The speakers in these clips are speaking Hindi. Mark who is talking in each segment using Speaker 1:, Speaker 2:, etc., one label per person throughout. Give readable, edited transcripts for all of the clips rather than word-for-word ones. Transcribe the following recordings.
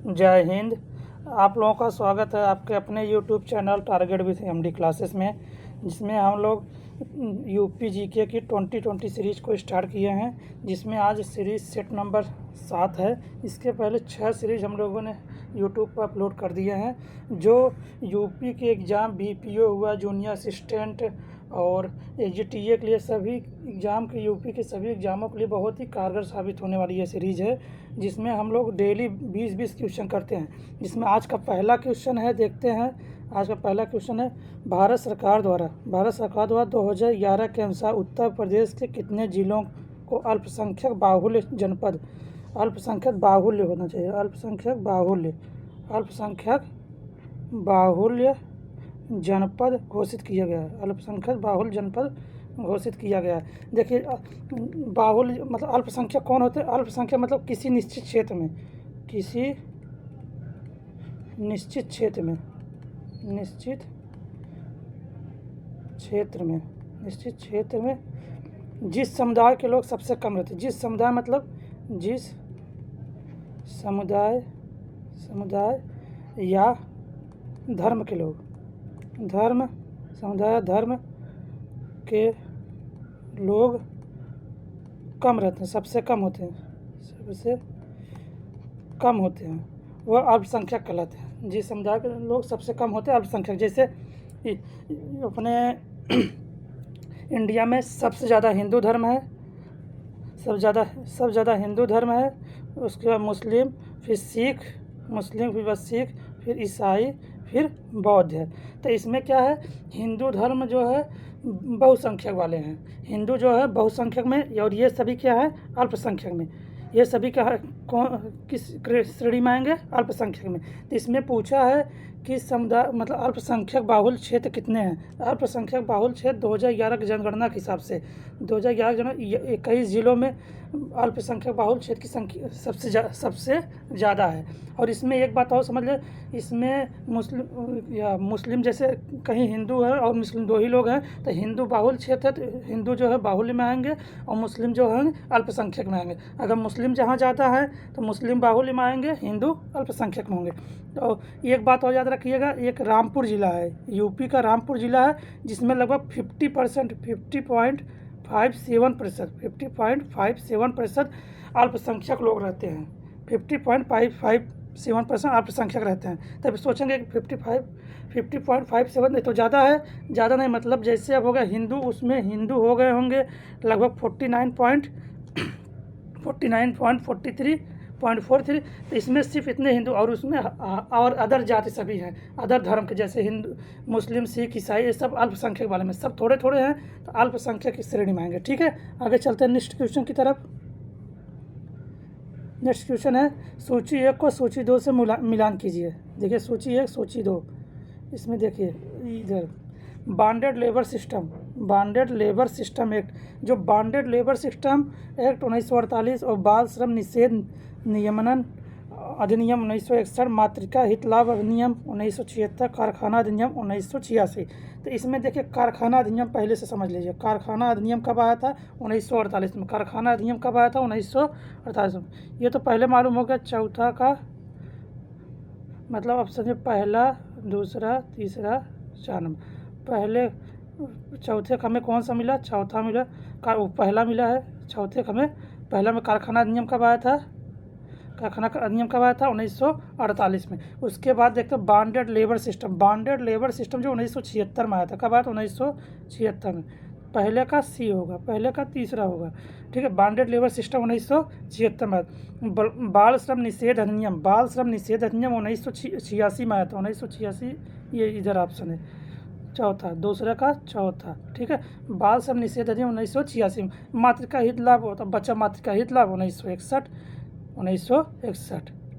Speaker 1: जय हिंद। आप लोगों का स्वागत है आपके अपने YouTube channel target with MD classes में, जिसमें हम लोग यूपी जीके की 2020 सीरीज़ को स्टार्ट किए हैं, जिसमें आज सीरीज़ सेट नंबर 7 है। इसके पहले 6 सीरीज़ हम लोगों ने यूट्यूब पर अपलोड कर दिए हैं, जो यूपी के एग्ज़ाम बीपीओ हुआ, जूनियर असिस्टेंट और एजीटीए के लिए सभी एग्ज़ाम के यूपी के सभी एग्ज़ामों के लिए बहुत ही कारगर साबित होने वाली ये सीरीज़ है, जिसमें हम लोग डेली 20-20 क्वेश्चन करते हैं। जिसमें आज का पहला क्वेश्चन है, देखते हैं। आज का पहला क्वेश्चन है, भारत सरकार द्वारा 2011 के अनुसार उत्तर प्रदेश के कितने जिलों को अल्पसंख्यक बाहुल्य जनपद, अल्पसंख्यक बाहुल्य होना चाहिए, अल्पसंख्यक बाहुल्य जनपद घोषित किया गया है, अल्पसंख्यक बाहुल्य जनपद घोषित किया गया है। देखिए, बाहुल्य मतलब अल्पसंख्यक कौन होते हैं? अल्पसंख्यक मतलब किसी निश्चित क्षेत्र में, निश्चित क्षेत्र में जिस समुदाय के लोग सबसे कम रहते हैं। जिस समुदाय मतलब जिस समुदाय या धर्म के लोग, समुदाय धर्म के लोग कम रहते हैं, सबसे कम होते हैं, वह अल्पसंख्यक कहलाते हैं। जिस समुदाय के लोग सबसे कम होते हैं अल्पसंख्यक। जैसे अपने इंडिया में सबसे ज़्यादा हिंदू धर्म है, सबसे ज़्यादा हिंदू धर्म है, उसके बाद मुस्लिम, फिर सिख, फिर ईसाई, फिर बौद्ध है। तो इसमें क्या है, हिंदू धर्म जो है बहुसंख्यक वाले हैं, हिंदू जो है बहुसंख्यक में, और ये सभी क्या है अल्पसंख्यक में। ये सभी क्या है, किस श्रेणी में आएंगे? अल्पसंख्यक में। तो इसमें पूछा है कि समुदाय मतलब अल्पसंख्यक बाहुल क्षेत्र कितने हैं। अल्पसंख्यक बाहुल क्षेत्र 2011 की जनगणना के हिसाब से 2011 21 जिलों में अल्पसंख्यक बाहुल क्षेत्र की संख्या सबसे ज़्यादा है। और इसमें एक बात और समझ लें, इसमें मुस्लिम जैसे कहीं हिंदू है और मुस्लिम दो ही लोग हैं, तो हिंदू बाहुल क्षेत्र है, तो हिंदू जो है बाहुल्य में आएंगे और मुस्लिम जो हैं अल्पसंख्यक में आएंगे। अगर मुस्लिम जहाँ ज़्यादा है तो मुस्लिम बाहुल्य में आएंगे, हिंदू अल्पसंख्यक में होंगे। तो एक बात और याद रखिएगा, एक रामपुर ज़िला है, यूपी का रामपुर ज़िला है, जिसमें लगभग 50.57% अल्पसंख्यक लोग रहते हैं। 50.57% अल्पसंख्यक रहते हैं। तब सोचेंगे कि 50.57 नहीं तो ज़्यादा है, ज़्यादा नहीं मतलब जैसे अब हो गया हिंदू, उसमें हिंदू हो गए होंगे लगभग 49.43, तो इसमें सिर्फ इतने हिंदू, और उसमें और अदर जाति सभी हैं, अदर धर्म के, जैसे हिंदू, मुस्लिम, सिख, ईसाई, ये सब अल्पसंख्यक वाले में सब थोड़े थोड़े हैं, तो अल्पसंख्यक की श्रेणी में आएंगे। ठीक है, आगे चलते हैं नेक्स्ट क्वेश्चन की तरफ। नेक्स्ट क्वेश्चन है, सूची 1 को सूची 2 से मिलान कीजिए। देखिए सूची 1 सूची 2, इसमें देखिए इधर बॉन्डेड लेबर सिस्टम एक्ट, जो बॉन्डेड लेबर सिस्टम एक्ट 1948 और बाल श्रम निषेध नियमन अधिनियम 1961, मातृका हित लाभ अधिनियम 1976, कारखाना अधिनियम 1986। तो इसमें देखिए कारखाना अधिनियम पहले से समझ लीजिए। कारखाना अधिनियम कब आया था? 1948 में। कारखाना अधिनियम कब आया था? 1948 में। ये तो पहले मालूम हो गया। चौथा का मतलब ऑप्शन में पहला, दूसरा, तीसरा, 4 नंबर। पहले चौथे का हमें कौन सा मिला? चौथा मिला, पहला मिला है। चौथे का हमें पहला में कारखाना अधिनियम कब आया था? कारखाना का अधिनियम कब आया था? 1948 में। उसके बाद देखते हैं बॉन्डेड लेबर सिस्टम जो 1976 में आया था। कब आया था? 1976 में। पहले का सी होगा, पहले का तीसरा होगा। ठीक है, बॉन्डेड लेबर सिस्टम 1976 में। बाल श्रम निषेध अधिनियम 1986 में आया था। 1986, ये इधर ऑप्शन है चौथा, दूसरा का चौथा। ठीक है, बाल श्रम निषेध अधिनियम 1986 में। मातृका हित लाभ होता बच्चा मातृका हित लाभ 1961।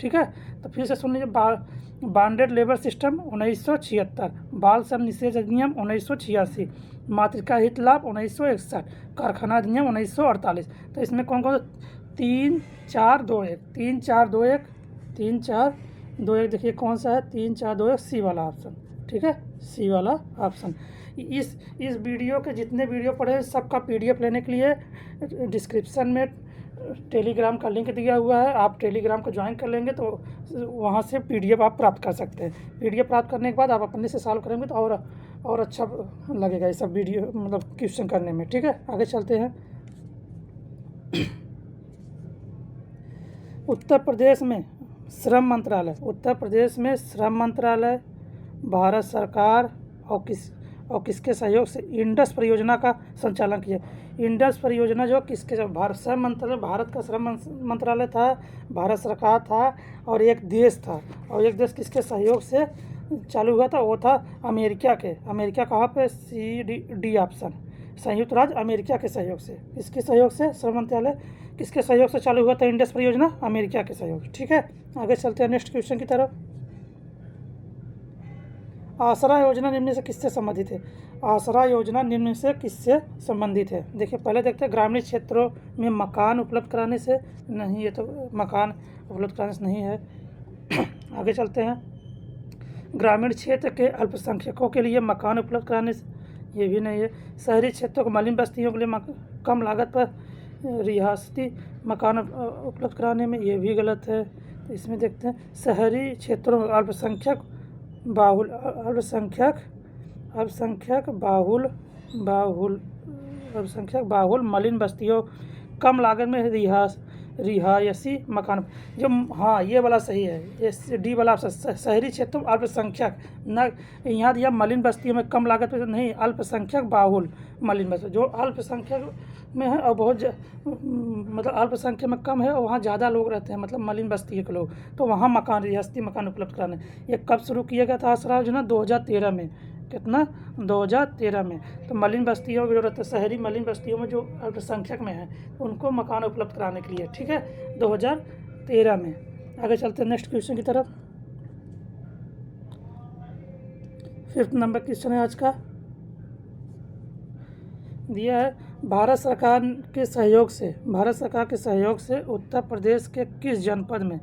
Speaker 1: ठीक है, तो फिर से सुन लीजिए, बॉन्डेड लेबर सिस्टम 1976, बाल श्रम निषेध अधिनियम 1986, मातृका हित लाभ 1961, कारखाना अधिनियम 1948। तो इसमें कौन कौन? 3 4 2 1 देखिए कौन सा है? 3 4 2 1 सी वाला ऑप्शन। ठीक है, सी वाला ऑप्शन। इस वीडियो के जितने वीडियो पढ़े सबका PDF लेने के लिए डिस्क्रिप्शन में टेलीग्राम का लिंक दिया हुआ है, आप टेलीग्राम को ज्वाइन कर लेंगे तो वहाँ से PDF आप प्राप्त कर सकते हैं। PDF प्राप्त करने के बाद आप अपने से सॉल्व करेंगे तो और अच्छा लगेगा ये सब वीडियो मतलब क्वेश्चन करने में। ठीक है, आगे चलते हैं। उत्तर प्रदेश में श्रम मंत्रालय भारत सरकार और किसके सहयोग से इंडस परियोजना का संचालन किया। इंडस परियोजना जो किसके श्रम मंत्रालय, भारत का श्रम मंत्रालय था, भारत सरकार था और एक देश था, और एक देश किसके सहयोग से चालू हुआ था, वो था अमेरिका कहाँ पे, डी ऑप्शन, संयुक्त राज्य अमेरिका के सहयोग से। इसके सहयोग से श्रम मंत्रालय किसके सहयोग से चालू हुआ था इंडस परियोजना, अमेरिका के सहयोग। ठीक है, आगे चलते हैं नेक्स्ट क्वेश्चन की तरफ। आसरा योजना निम्न से किससे संबंधित है। आसरा योजना निम्न से किससे संबंधित है। देखिए पहले देखते हैं ग्रामीण क्षेत्रों में मकान उपलब्ध कराने से, नहीं ये तो मकान उपलब्ध कराने से नहीं है। आगे चलते हैं, ग्रामीण क्षेत्र के अल्पसंख्यकों के लिए मकान उपलब्ध कराने से, ये भी नहीं है। शहरी क्षेत्रों को मलिन बस्तियों के लिए कम लागत पर रियासती मकान उपलब्ध कराने में, ये भी गलत है। तो इसमें देखते हैं शहरी क्षेत्रों में अल्पसंख्यक बाहुल मलिन बस्तियों कम लागत में रिहायशी मकान जो, हाँ ये वाला सही है, ये डी वाला शहरी क्षेत्रों में अल्पसंख्यक, न यहाँ दिया मलिन बस्तियों में कम लागत में नहीं, अल्पसंख्यक बाहुल मलिन बस्ती जो अल्पसंख्यक में है और बहुत मतलब अल्पसंख्यक में कम है और वहाँ ज़्यादा लोग रहते हैं, मतलब मलिन बस्ती के लोग, तो वहाँ मकान रियासती मकान उपलब्ध कराने। ये कब शुरू किया गया था आसरा योजना, 2013 में। कितना, 2013 में। तो मलिन बस्तियों की जरूरत है, शहरी मलिन बस्तियों में जो अल्पसंख्यक में है उनको मकान उपलब्ध कराने के लिए। ठीक है, 2013 में। आगे चलते हैं नेक्स्ट क्वेश्चन की तरफ। 5th नंबर क्वेश्चन है आज का, दिया है भारत सरकार के सहयोग से उत्तर प्रदेश के किस जनपद में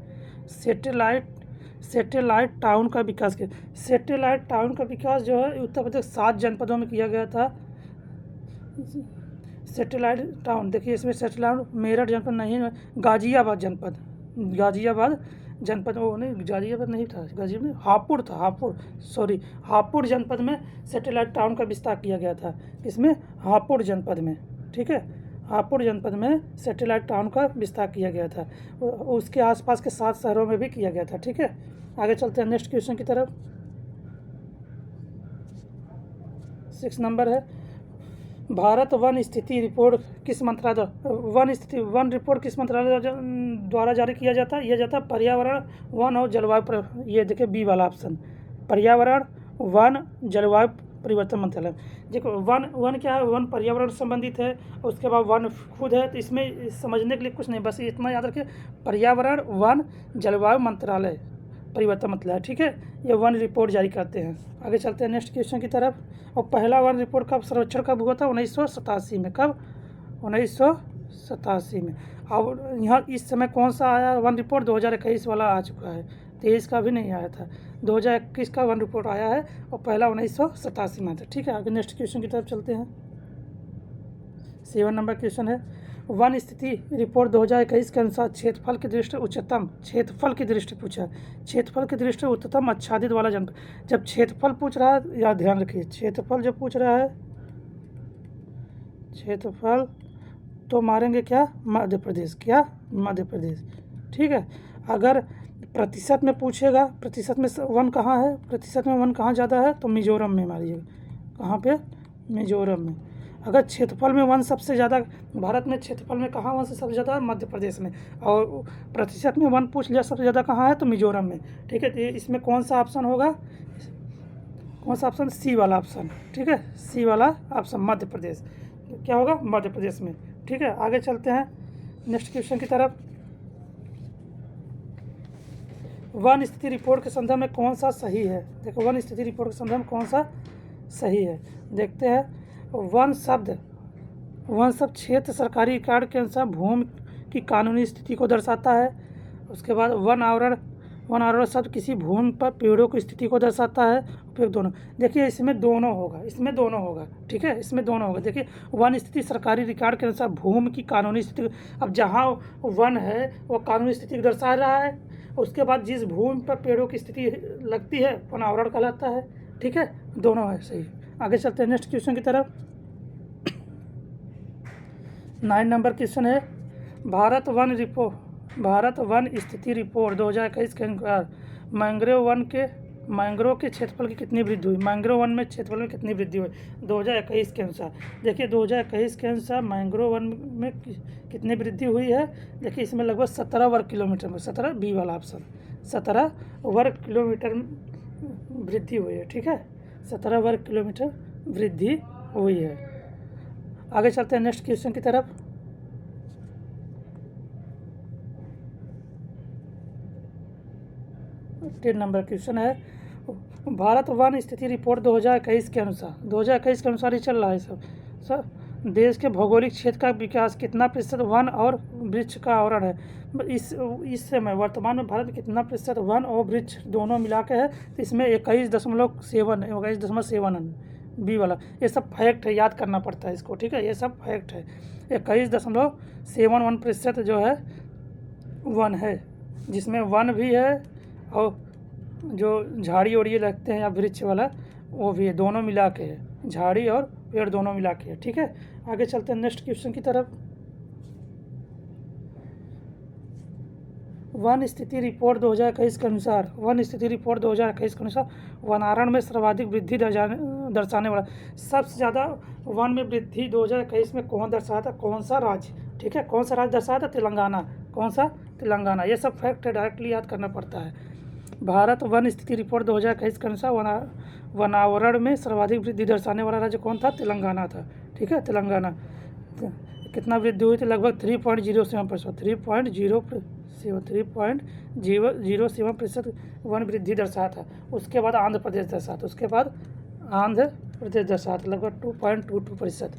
Speaker 1: सैटेलाइट टाउन का विकास किया। सैटेलाइट टाउन का विकास जो है उत्तर प्रदेश 7 जनपदों में किया गया था। सैटेलाइट टाउन देखिए इसमें सैटेलाइट मेरठ जनपद नहीं है, गाजियाबाद जनपद वो नहीं, गाजियाबाद नहीं था, हापुड़ जनपद में सैटेलाइट टाउन का विस्तार किया गया था। इसमें हापुड़ जनपद में, ठीक है, हापुड़ जनपद में सैटेलाइट टाउन का विस्तार किया गया था। उसके आसपास के 7 शहरों में भी किया गया था। ठीक है, आगे चलते हैं नेक्स्ट क्वेश्चन की तरफ। 6 नंबर है, भारत वन रिपोर्ट किस मंत्रालय द्वारा जारी किया जाता है। यह जाता है पर्यावरण, वन और जलवायु, ये देखिए बी वाला ऑप्शन, पर्यावरण, वन, जलवायु परिवर्तन मंत्रालय। देखो वन क्या है, वन पर्यावरण संबंधित है, उसके बाद वन खुद है, तो इसमें समझने के लिए कुछ नहीं, बस इतना याद रखिए, पर्यावरण, वन, जलवायु मंत्रालय परिवर्तन मंत्रालय। ठीक है, ये वन रिपोर्ट जारी करते हैं। आगे चलते हैं नेक्स्ट क्वेश्चन की तरफ। और पहला वन रिपोर्ट का सर्वेक्षण कब हुआ था, 1987 में। कब, 1987 में। अब यहाँ इस समय कौन सा आया वन रिपोर्ट, 2021 वाला आ चुका है, 23 का भी नहीं आया था, 2021 का वन रिपोर्ट आया है और पहला 1987 में था। ठीक है, आगे नेक्स्ट क्वेश्चन की तरफ चलते हैं। 7 नंबर क्वेश्चन है, वन स्थिति रिपोर्ट 2021 के अनुसार क्षेत्रफल की दृष्टि पूछा, क्षेत्रफल की दृष्टि उच्चतम आच्छादित वाला जनपद। जब क्षेत्रफल पूछ रहा है, या ध्यान रखिए, क्षेत्रफल जब पूछ रहा है, क्षेत्रफल तो मारेंगे क्या, मध्य प्रदेश। ठीक है, अगर प्रतिशत में पूछेगा, प्रतिशत में वन कहाँ है, प्रतिशत में वन कहाँ ज़्यादा है, तो मिजोरम में मारिएगा। कहाँ पे, मिजोरम में। अगर क्षेत्रफल में वन सबसे ज़्यादा, भारत में क्षेत्रफल में कहाँ वन से सबसे ज़्यादा, मध्य प्रदेश में, और प्रतिशत में वन पूछ लिया सबसे ज़्यादा कहाँ है, तो मिजोरम में। ठीक है, तो इसमें कौन सा ऑप्शन होगा, कौन सा ऑप्शन, सी वाला ऑप्शन। ठीक है, सी वाला ऑप्शन, मध्य प्रदेश। क्या होगा, मध्य प्रदेश में। ठीक है, आगे चलते हैं नेक्स्ट क्वेश्चन की तरफ। वन स्थिति रिपोर्ट के संदर्भ में कौन सा सही है। देखो वन स्थिति रिपोर्ट के संदर्भ में कौन सा सही है, देखते हैं। वन शब्द क्षेत्र सरकारी रिकॉर्ड के अनुसार भूमि की कानूनी स्थिति को दर्शाता है। उसके बाद वन आवरण वन आवरण शब्द किसी भूमि पर पेड़ों की स्थिति को दर्शाता है। उपयोग दोनों, देखिए इसमें दोनों होगा, इसमें दोनों होगा, ठीक है, इसमें दोनों होगा। देखिए वन स्थिति सरकारी रिकॉर्ड के अनुसार भूमि की कानूनी स्थिति, अब जहाँ वन है वो कानूनी स्थिति को दर्शा रहा है, उसके बाद जिस भूमि पर पेड़ों की स्थिति लगती है वन आवरण कहलाता है, ठीक है, दोनों है सही। आगे चलते हैं नेक्स्ट क्वेश्चन की तरफ। 9 नंबर क्वेश्चन है, भारत वन स्थिति रिपोर्ट 2021 के अनुसार मैंग्रोव के क्षेत्रफल की कितनी वृद्धि हुई? मैंग्रोव वन में क्षेत्रफल में कितनी वृद्धि हुई 2021 के अनुसार? देखिए 2021 के अनुसार मैंग्रोव वन में कितनी वृद्धि हुई है? देखिए इसमें लगभग 17 वर्ग किलोमीटर में, 17 बी वाला ऑप्शन, 17 वर्ग किलोमीटर वृद्धि हुई है, ठीक है, 17 वर्ग किलोमीटर वृद्धि हुई है। आगे चलते हैं नेक्स्ट क्वेश्चन की तरफ। टेन नंबर क्वेश्चन है, भारत वन स्थिति रिपोर्ट 2021 के अनुसार, 2021 के अनुसार ही चल रहा है सर देश के भौगोलिक क्षेत्र का विकास कितना प्रतिशत वन और वृक्ष का आवरण है? इस समय वर्तमान में भारत में कितना प्रतिशत वन और वृक्ष दोनों मिला के है? तो इसमें 21.7 बी वाला, ये सब फैक्ट है, याद करना पड़ता है इसको, ठीक है, ये सब फैक्ट है। 21.71% जो है वन है, जिसमें वन भी है और जो झाड़ी ओड़ी लगते हैं या वृक्ष वाला वो भी है, दोनों मिला के है, झाड़ी और पेड़ दोनों मिला के है, ठीक है। आगे चलते हैं नेक्स्ट क्वेश्चन की तरफ। वन स्थिति रिपोर्ट 2021 के अनुसार, वनारण में सर्वाधिक वृद्धि दर्शाने वाला, सबसे ज़्यादा वन में वृद्धि 2021 में कौन दर्शाया था, कौन सा राज्य, ठीक है, कौन सा राज्य दर्शाया था? तेलंगाना, कौन सा? तेलंगाना। ये सब फैक्ट है, डायरेक्टली याद करना पड़ता है। भारत वन स्थिति रिपोर्ट 2021 के अनुसार वनावरण में सर्वाधिक वृद्धि दर्शाने वाला राज्य कौन था? तेलंगाना था, ठीक है, तेलंगाना। कितना वृद्धि हुई थी? लगभग 3.07%, 3.07% वन वृद्धि दर्शाया था। उसके बाद आंध्र प्रदेश दर्शाया था, लगभग 2.22%।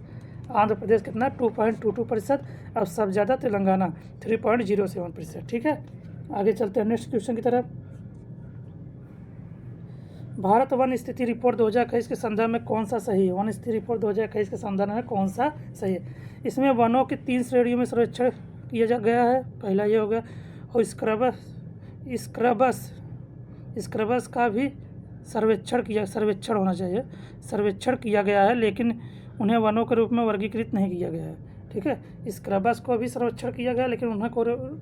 Speaker 1: आंध्र प्रदेश कितना? 2.22%। अब सब ज़्यादा तेलंगाना 3.07%, ठीक है। आगे चलते हैं नेक्स्ट क्वेश्चन की तरफ। भारत वन स्थिति रिपोर्ट 2021 के संदर्भ में कौन सा सही है? वन स्थिति रिपोर्ट 2021 के संदर्भ में कौन सा सही है? इसमें वनों की 3 श्रेणियों में सर्वेक्षण किया गया है। पहला ये हो गया, और स्क्रबस का भी सर्वेक्षण होना चाहिए, सर्वेक्षण किया गया है, लेकिन उन्हें वनों के रूप में वर्गीकृत नहीं किया गया है, ठीक है। स्क्रबस को भी सर्वेक्षण किया गया, लेकिन उन्हें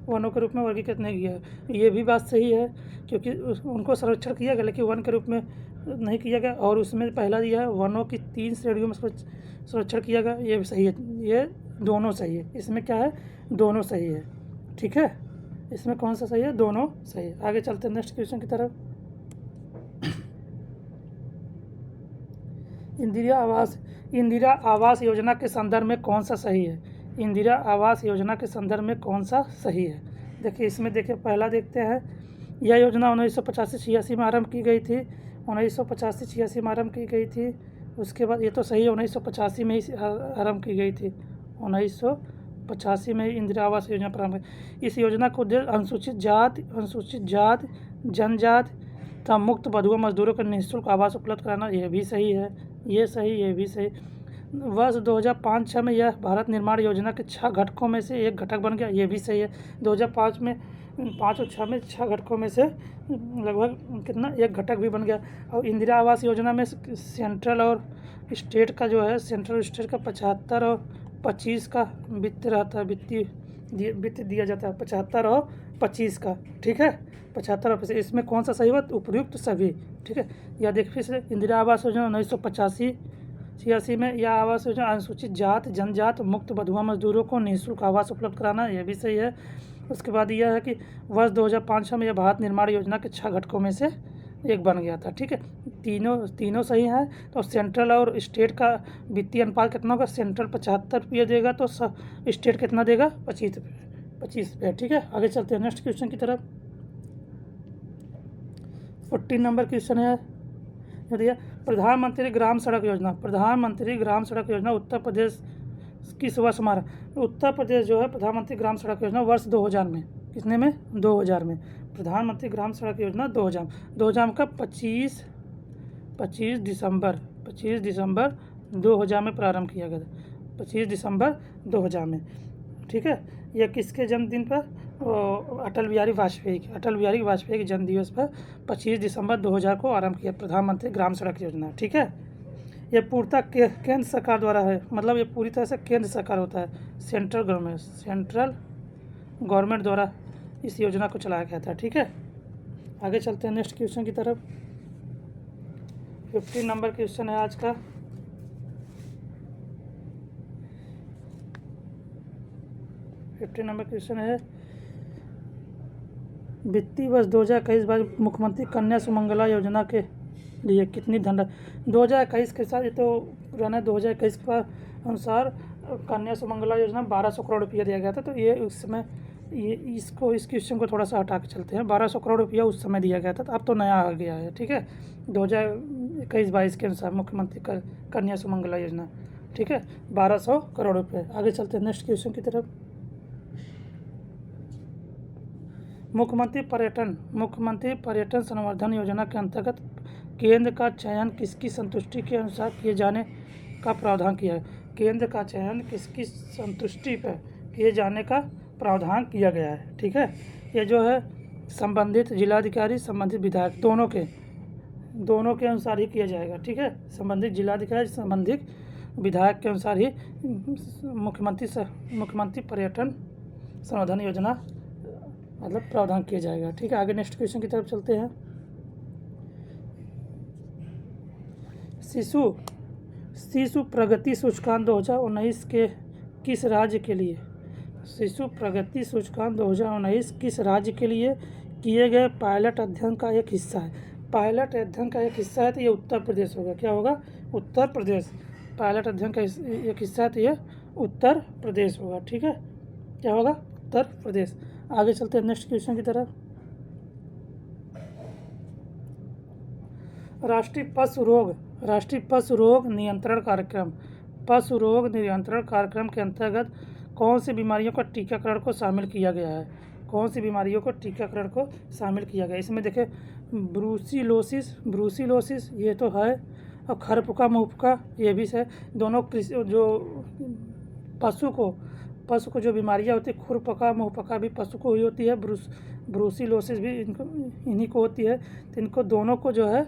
Speaker 1: वनों के रूप में वर्गीकृत नहीं किया है। ये भी बात सही है, क्योंकि उनको सर्वेक्षण किया गया लेकिन वन के रूप में नहीं किया गया। और उसमें पहला दिया है वनों की 3 श्रेणियों में सर्वेक्षण किया गया, ये भी सही है, ये दोनों सही है। इसमें क्या है? दोनों सही है, ठीक है। इसमें कौन सा सही है? दोनों सही है। आगे चलते हैं नेक्स्ट क्वेश्चन की तरफ। इंदिरा आवास योजना के संदर्भ में कौन सा सही है? इंदिरा आवास योजना के संदर्भ में कौन सा सही है? देखिए इसमें देखिए पहला देखते हैं, यह योजना 1985-86 में आरंभ की गई थी, 1985-86 में आरंभ की गई थी। उसके बाद ये तो सही है, 1985 में ही आरंभ की गई थी, 1985 में इंदिरा आवास योजना प्रारंभ हुई। इस योजना को उद्देश्य अनुसूचित जाति जनजाति तथा मुक्त बधुआ मजदूरों को निःशुल्क आवास उपलब्ध कराना, यह भी सही है, ये भी सही। वर्ष 2005-06 में यह भारत निर्माण योजना के 6 घटकों में से एक घटक बन गया, ये भी सही है। 2005 में 5 और 6 में 6 घटकों में से लगभग कितना, एक घटक भी बन गया। और इंदिरा आवास योजना में सेंट्रल और स्टेट का जो है, सेंट्रल स्टेट का 75 और 25 का वित्त रहता है, वित्त दिया जाता है, 75 और 25 का, ठीक है, 75 और 25। इसमें कौन सा सही हुआ? उपयुक्त सभी, ठीक है। या देखिए फिर से, इंदिरा आवास योजना 1985-86 में यह आवास योजना अनुसूचित जाति जनजाति मुक्त बधुआ मजदूरों को निःशुल्क आवास उपलब्ध कराना, यह भी सही है। उसके बाद यह है कि वर्ष 2005 में यह भारत निर्माण योजना के 6 घटकों में से एक बन गया था, ठीक है। तीनों सही हैं। तो सेंट्रल और स्टेट का वित्तीय अनुपात कितना होगा? सेंट्रल 75 रुपये देगा तो स्टेट कितना देगा? 25 रुपये, ठीक है। आगे चलते हैं नेक्स्ट क्वेश्चन की तरफ। 14 नंबर क्वेश्चन है, प्रधानमंत्री ग्राम सड़क योजना उत्तर प्रदेश किस वर्ष हमारा? उत्तर प्रदेश जो है प्रधानमंत्री ग्राम सड़क योजना वर्ष 2000 में, कितने में? 2000 में। प्रधानमंत्री ग्राम सड़क योजना 2000 का 25 दिसंबर 2000 में प्रारंभ किया गया था। 25 दिसंबर 2000 में, ठीक है। यह किसके जन्मदिन पर? अटल बिहारी वाजपेयी के जन्म दिवस पर 25 दिसंबर 2000 को आरंभ किया प्रधानमंत्री ग्राम सड़क योजना, ठीक है। यह पूर्णतः केंद्र सरकार द्वारा है, मतलब ये पूरी तरह से केंद्र सरकार होता है, सेंट्रल गवर्नमेंट द्वारा इस योजना को चलाया गया था, ठीक है। आगे चलते हैं नेक्स्ट क्वेश्चन की तरफ। 15 नंबर क्वेश्चन है आज का। क्वेश्चन है, वित्तीय वर्ष 2021 बार मुख्यमंत्री कन्या सुमंगला योजना के लिए कितनी धनराशि? 2021 के साथ, ये तो पुराना 2021 का अनुसार कन्या सुमंगला योजना 1200 करोड़ रुपया दिया गया था। तो ये उस समय इस क्वेश्चन को थोड़ा सा हटा के चलते हैं। 1200 करोड़ रुपया उस समय दिया गया था, तो अब तो नया आ गया है, ठीक है। 2021-22 के अनुसार मुख्यमंत्री कन्या सुमंगला योजना, ठीक है, 1200 करोड़ रुपये। आगे चलते हैं नेक्स्ट क्वेश्चन की तरफ। मुख्यमंत्री पर्यटन संवर्धन योजना के अंतर्गत केंद्र का चयन किसकी संतुष्टि के अनुसार किए जाने का प्रावधान किया है? केंद्र का चयन किसकी संतुष्टि पर किए जाने का प्रावधान किया गया है, ठीक है। ये जो है संबंधित जिलाधिकारी, संबंधित विधायक, दोनों के अनुसार ही किया जाएगा, ठीक है। संबंधित जिलाधिकारी, संबंधित विधायक के अनुसार ही मुख्यमंत्री पर्यटन संवर्धन योजना मतलब प्रावधान किया जाएगा, ठीक है। आगे नेक्स्ट क्वेश्चन की तरफ चलते हैं। शिशु प्रगति सूचकांक 2019 के किस राज्य के लिए? शिशु प्रगति सूचकांक 2019 किस राज्य के लिए किए गए पायलट अध्ययन का एक हिस्सा है? पायलट अध्ययन का एक हिस्सा है तो ये उत्तर प्रदेश होगा। क्या होगा? उत्तर प्रदेश। पायलट अध्ययन का एक हिस्सा है तो ये उत्तर प्रदेश होगा, ठीक है। क्या होगा? उत्तर प्रदेश। आगे चलते हैं नेक्स्ट क्वेश्चन की तरफ। राष्ट्रीय पशु रोग नियंत्रण कार्यक्रम के अंतर्गत कौन सी बीमारियों का टीकाकरण को शामिल किया गया है? इसमें देखें, ब्रूसिलोसिस ये तो है, और खरपुका मुहपुका ये भी है। दोनों जो पशु को जो बीमारियां होती है, खुरपका मुहपका भी पशु को ही होती है, ब्रूसिलोसिस भी इन्हीं को होती है। तो इनको दोनों को जो है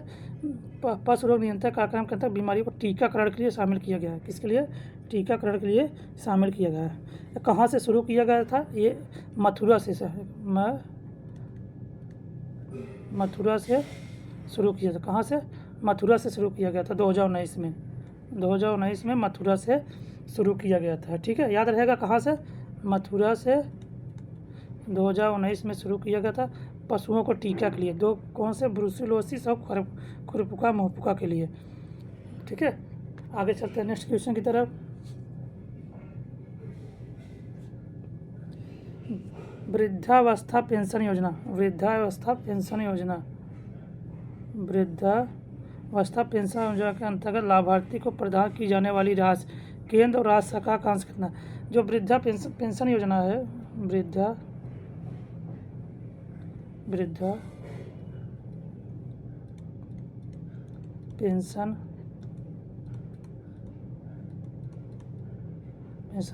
Speaker 1: पशु रोग नियंत्रण कार्यक्रम के अंतर्गत बीमारियों को टीकाकरण के लिए शामिल किया गया है। किसके लिए? टीकाकरण के लिए शामिल किया गया है। कहाँ से शुरू किया गया था? ये मथुरा से शुरू किया था। कहाँ से? मथुरा से शुरू किया गया था 2019 में मथुरा से शुरू किया गया था, ठीक है। याद रहेगा कहाँ से? मथुरा से 2019 में शुरू किया गया था पशुओं को टीका के लिए। कौन से? ब्रूसिलोसिस और खुरपुका मुहपुका के लिए, ठीक है। आगे चलते हैं नेक्स्ट क्वेश्चन की तरफ। वृद्धावस्था पेंशन योजना के अंतर्गत लाभार्थी को प्रदान की जाने वाली राशि केंद्र और राज्य सरकार का अंश कितना? जो वृद्धा पेंशन योजना है, वृद्धा पेंशन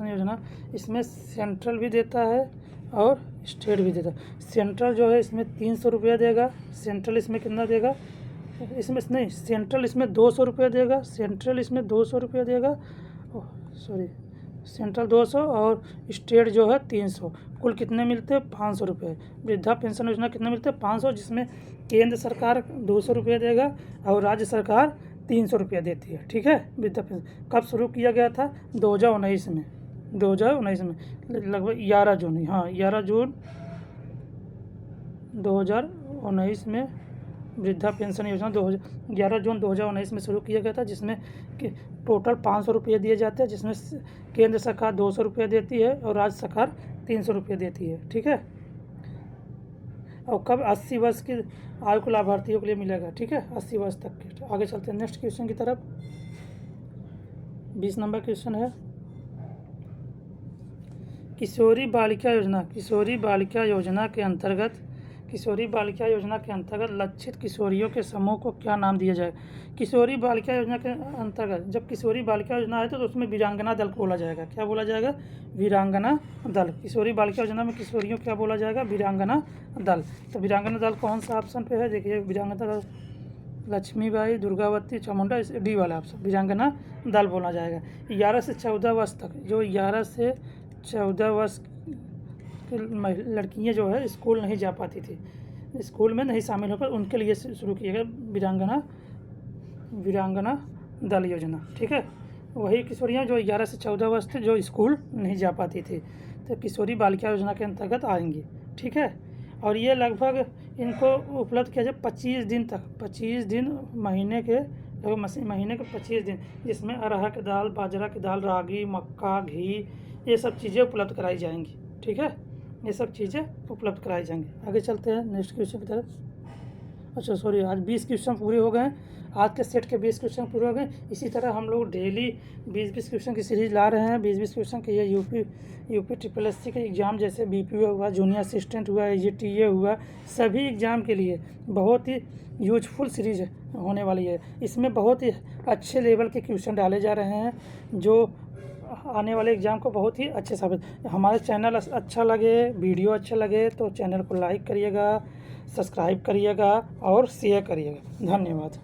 Speaker 1: योजना, इसमें सेंट्रल भी देता है और स्टेट भी देता है। सेंट्रल जो है इसमें 300 रुपया देगा। सेंट्रल इसमें कितना देगा? सेंट्रल इसमें 200 रुपया देगा। सेंट्रल 200 और स्टेट जो है 300। कुल कितने मिलते हैं? 500 रुपये। वृद्धा पेंशन योजना कितने मिलते हैं? 500, जिसमें केंद्र सरकार 200 रुपये देगा और राज्य सरकार 300 रुपया देती है, ठीक है। वृद्धा पेंशन कब शुरू किया गया था? 2019 में लगभग 11 जून 2019 में वृद्धा पेंशन योजना 11 जून 2019 में शुरू किया गया था, जिसमें टोटल 500 रुपये दिए जाते हैं, जिसमें केंद्र सरकार 200 रुपये देती है और राज्य सरकार 300 रुपये देती है, ठीक है। और कब? 80 वर्ष की आयु को लाभार्थियों के लिए मिलेगा, ठीक है, 80 वर्ष तक के। आगे चलते हैं नेक्स्ट क्वेश्चन की तरफ। 20 नंबर क्वेश्चन है किशोरी बालिका योजना के अंतर्गत लक्षित किशोरियों के समूह को क्या नाम दिया जाए? किशोरी बालिका योजना के अंतर्गत जब किशोरी बालिका योजना है तो उसमें वीरांगना दल को बोला जाएगा। क्या बोला जाएगा? वीरांगना दल। किशोरी बालिका योजना में किशोरियों क्या बोला जाएगा? वीरांगना दल। तो वीरांगना दल कौन सा ऑप्शन पे है? देखिए, वीरांगना दल लक्ष्मीबाई, दुर्गावती, चामुंडा, डी वाला ऑप्शन वीरांगना दल बोला जाएगा। 11 से 14 वर्ष तक, जो 11 से 14 वर्ष की लड़कियाँ जो है स्कूल नहीं जा पाती थी, स्कूल में नहीं शामिल होकर, उनके लिए शुरू किया गया वीरांगना दल योजना। ठीक है, वही किशोरियाँ जो 11 से 14 वर्ष थे, जो स्कूल नहीं जा पाती थी, तो किशोरी बालिका योजना के अंतर्गत आएंगी। ठीक है, और ये लगभग इनको उपलब्ध किया जाए 25 दिन तक, 25 दिन महीने के 25 दिन, जिसमें अरहर की दाल, बाजरा की दाल, रागी, मक्का, घी, ये सब चीज़ें उपलब्ध कराई जाएंगी। ठीक है, ये सब चीज़ें उपलब्ध कराई जाएंगी। आगे चलते हैं नेक्स्ट क्वेश्चन की तरफ। अच्छा सॉरी, आज 20 क्वेश्चन पूरे हो गए। आज के सेट के 20 क्वेश्चन पूरे हो गए। इसी तरह हम लोग डेली 20-20 क्वेश्चन की सीरीज़ ला रहे हैं। 20-20 क्वेश्चन के ये यूपी SSC के एग्ज़ाम, जैसे BPO हुआ, जूनियर असिस्टेंट हुआ, AGTA हुआ, सभी एग्ज़ाम के लिए बहुत ही यूजफुल सीरीज़ होने वाली है। इसमें बहुत ही अच्छे लेवल के क्वेश्चन डाले जा रहे हैं, जो आने वाले एग्ज़ाम को बहुत ही अच्छे साबित। हमारे चैनल अच्छा लगे, वीडियो अच्छा लगे तो चैनल को लाइक करिएगा, सब्सक्राइब करिएगा और शेयर करिएगा। धन्यवाद।